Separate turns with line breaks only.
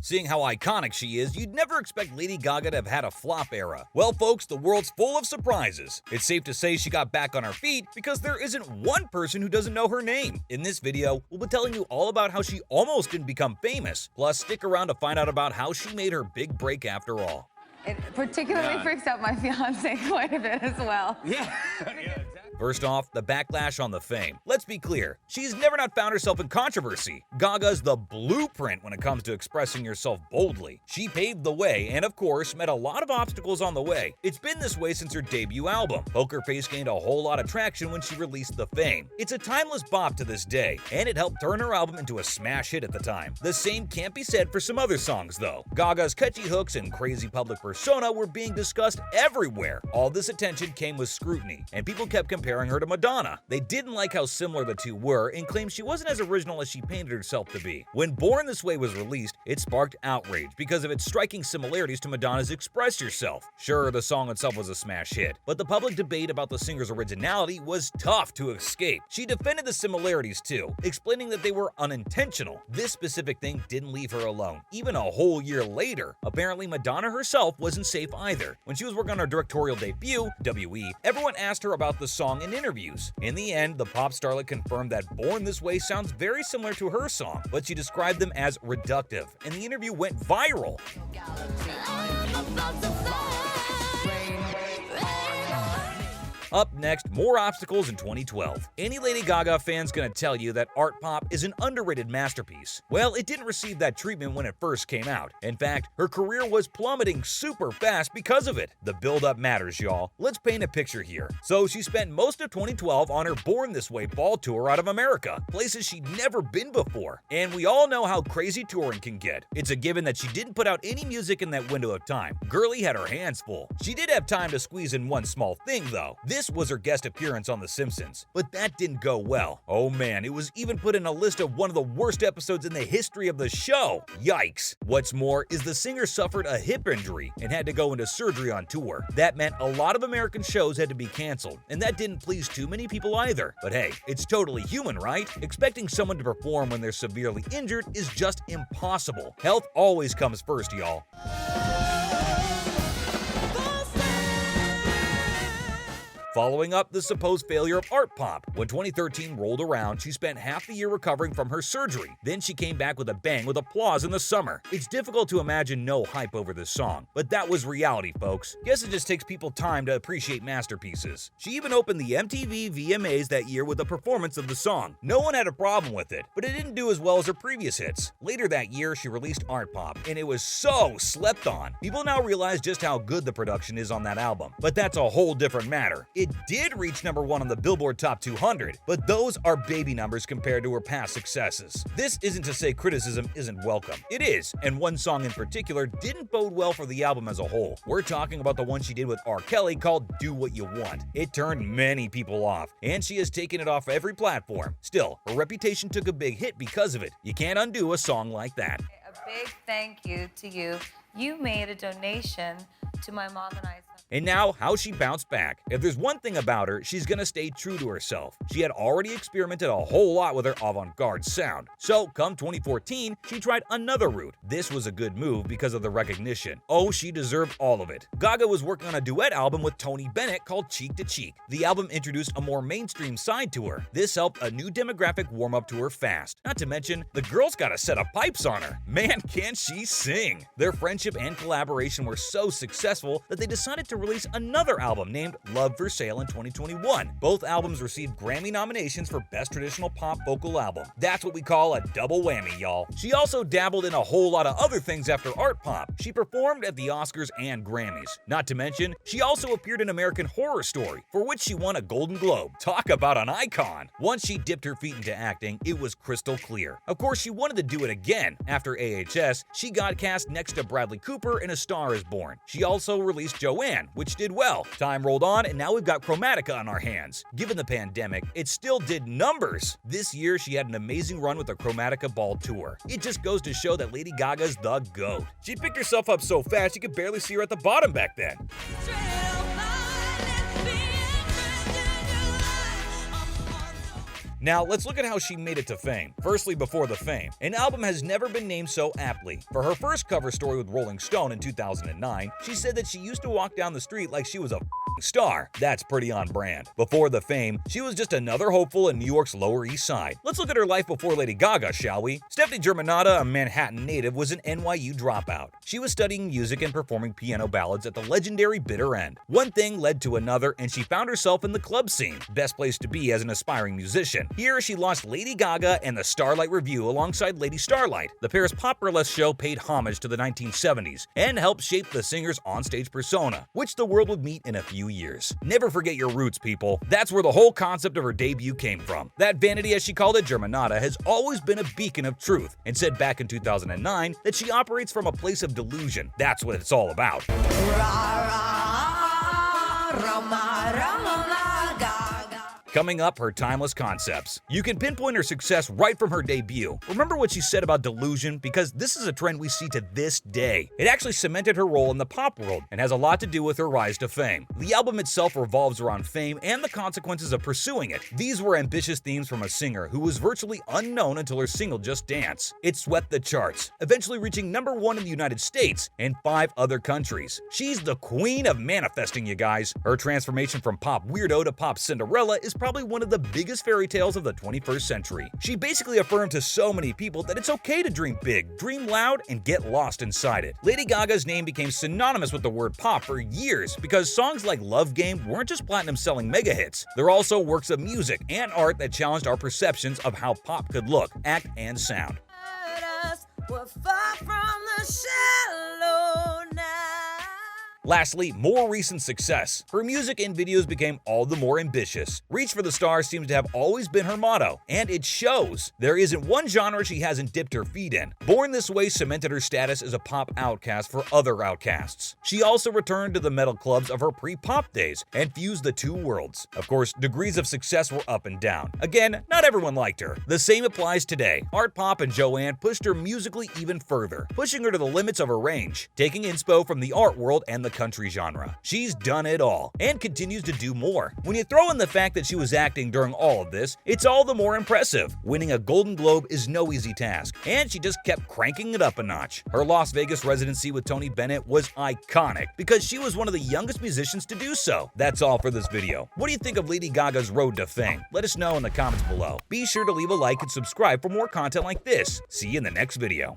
Seeing how iconic she is, you'd never expect Lady Gaga to have had a flop era. Well, folks, the world's full of surprises. It's safe to say she got back on her feet because there isn't one person who doesn't know her name. In this video, we'll be telling you all about how she almost didn't become famous. Plus, stick around to find out about how she made her big break after all.
It particularly freaks out my fiance quite a bit as well.
Yeah, exactly.
First off, the backlash on the fame. Let's be clear, she's never not found herself in controversy. Gaga's the blueprint when it comes to expressing yourself boldly. She paved the way and, of course, met a lot of obstacles on the way. It's been this way since her debut album. Poker Face gained a whole lot of traction when she released The Fame. It's a timeless bop to this day, and it helped turn her album into a smash hit at the time. The same can't be said for some other songs, though. Gaga's catchy hooks and crazy public persona were being discussed everywhere. All this attention came with scrutiny, and people kept comparing her to Madonna. They didn't like how similar the two were and claimed she wasn't as original as she painted herself to be. When Born This Way was released, it sparked outrage because of its striking similarities to Madonna's Express Yourself. Sure, the song itself was a smash hit, but the public debate about the singer's originality was tough to escape. She defended the similarities too, explaining that they were unintentional. This specific thing didn't leave her alone. Even a whole year later, apparently Madonna herself wasn't safe either. When she was working on her directorial debut, WE, everyone asked her about the song in interviews. In the end, the pop starlet confirmed that Born This Way sounds very similar to her song, but she described them as reductive, and the interview went viral. Up next, more obstacles in 2012. Any Lady Gaga fan's gonna tell you that Art Pop is an underrated masterpiece. Well, it didn't receive that treatment when it first came out. In fact, her career was plummeting super fast because of it. The build-up matters, y'all. Let's paint a picture here. So she spent most of 2012 on her Born This Way ball tour out of America, places she'd never been before. And we all know how crazy touring can get. It's a given that she didn't put out any music in that window of time. Girlie had her hands full. She did have time to squeeze in one small thing, though. This was her guest appearance on The Simpsons, but that didn't go well. Oh man, it was even put in a list of one of the worst episodes in the history of the show. Yikes. What's more is the singer suffered a hip injury and had to go into surgery on tour. That meant a lot of American shows had to be canceled, and that didn't please too many people either. But hey, it's totally human, right? Expecting someone to perform when they're severely injured is just impossible. Health always comes first, y'all. Following up the supposed failure of Art Pop, when 2013 rolled around, she spent half the year recovering from her surgery. Then she came back with a bang with applause in the summer. It's difficult to imagine no hype over this song, but that was reality, folks. Guess it just takes people time to appreciate masterpieces. She even opened the MTV VMAs that year with a performance of the song. No one had a problem with it, but it didn't do as well as her previous hits. Later that year, she released Art Pop, and it was so slept on. People now realize just how good the production is on that album, but that's a whole different matter. It did reach #1 on the Billboard Top 200, but those are baby numbers compared to her past successes. This isn't to say criticism isn't welcome. It is, and one song in particular didn't bode well for the album as a whole. We're talking about the one she did with R. Kelly called Do What You Want. It turned many people off, and she has taken it off every platform. Still, her reputation took a big hit because of it. You can't undo a song like that.
A big thank you to you. You made a donation to my mom and I's.
And now, how she bounced back. If there's one thing about her, she's gonna stay true to herself. She had already experimented a whole lot with her avant-garde sound. So, come 2014, she tried another route. This was a good move because of the recognition. Oh, she deserved all of it. Gaga was working on a duet album with Tony Bennett called Cheek to Cheek. The album introduced a more mainstream side to her. This helped a new demographic warm up to her fast. Not to mention, the girl's got a set of pipes on her. Man, can she sing! Their friendship and collaboration were so successful that they decided to release another album named Love for Sale in 2021. Both albums received Grammy nominations for Best Traditional Pop Vocal Album. That's what we call a double whammy, y'all. She also dabbled in a whole lot of other things after Art Pop. She performed at the Oscars and Grammys. Not to mention, she also appeared in American Horror Story, for which she won a Golden Globe. Talk about an icon! Once she dipped her feet into acting, it was crystal clear. Of course, she wanted to do it again. After AHS, she got cast next to Bradley Cooper in A Star Is Born. She also released Joanne, which did well. Time rolled on, and now we've got Chromatica on our hands. Given the pandemic, it still did numbers. This year, she had an amazing run with the Chromatica Ball Tour. It just goes to show that Lady Gaga's the GOAT. She picked herself up so fast you could barely see her at the bottom back then. Now, let's look at how she made it to fame. Firstly, before the fame, an album has never been named so aptly. For her first cover story with Rolling Stone in 2009, she said that she used to walk down the street like she was a star. That's pretty on brand. Before the fame, she was just another hopeful in New York's Lower East Side. Let's look at her life before Lady Gaga, shall we? Stephanie Germanotta, a Manhattan native, was an NYU dropout. She was studying music and performing piano ballads at the legendary Bitter End. One thing led to another, and she found herself in the club scene. Best place to be as an aspiring musician. Here, she launched Lady Gaga and the Starlight Review alongside Lady Starlight. The pair's pop burlesque show paid homage to the 1970s and helped shape the singer's onstage persona, which the world would meet in a few years. Never forget your roots, people. That's where the whole concept of her debut came from. That vanity, as she called it, Germanotta, has always been a beacon of truth, and said back in 2009 that she operates from a place of delusion. That's what it's all about. Coming up, her timeless concepts. You can pinpoint her success right from her debut. Remember what she said about delusion, because this is a trend we see to this day. It actually cemented her role in the pop world and has a lot to do with her rise to fame. The album itself revolves around fame and the consequences of pursuing it. These were ambitious themes from a singer who was virtually unknown until her single Just Dance. It swept the charts, eventually reaching #1 in the United States and 5 other countries. She's the queen of manifesting, you guys. Her transformation from pop weirdo to pop Cinderella is probably one of the biggest fairy tales of the 21st century. She basically affirmed to so many people that it's okay to dream big, dream loud, and get lost inside it. Lady Gaga's name became synonymous with the word pop for years because songs like Love Game weren't just platinum-selling mega hits. They're also works of music and art that challenged our perceptions of how pop could look, act, and sound.
We're far from the shallow now.
Lastly, more recent success. Her music and videos became all the more ambitious. Reach for the stars seems to have always been her motto, and it shows. There isn't one genre she hasn't dipped her feet in. Born This Way cemented her status as a pop outcast for other outcasts. She also returned to the metal clubs of her pre-pop days and fused the two worlds. Of course, degrees of success were up and down. Again, not everyone liked her. The same applies today. Art Pop and Joanne pushed her musically even further, pushing her to the limits of her range, taking inspo from the art world and the country genre. She's done it all and continues to do more. When you throw in the fact that she was acting during all of this, it's all the more impressive. Winning a Golden Globe is no easy task, and she just kept cranking it up a notch. Her Las Vegas residency with Tony Bennett was iconic because she was one of the youngest musicians to do so. That's all for this video. What do you think of Lady Gaga's road to fame? Let us know in the comments below. Be sure to leave a like and subscribe for more content like this. See you in the next video.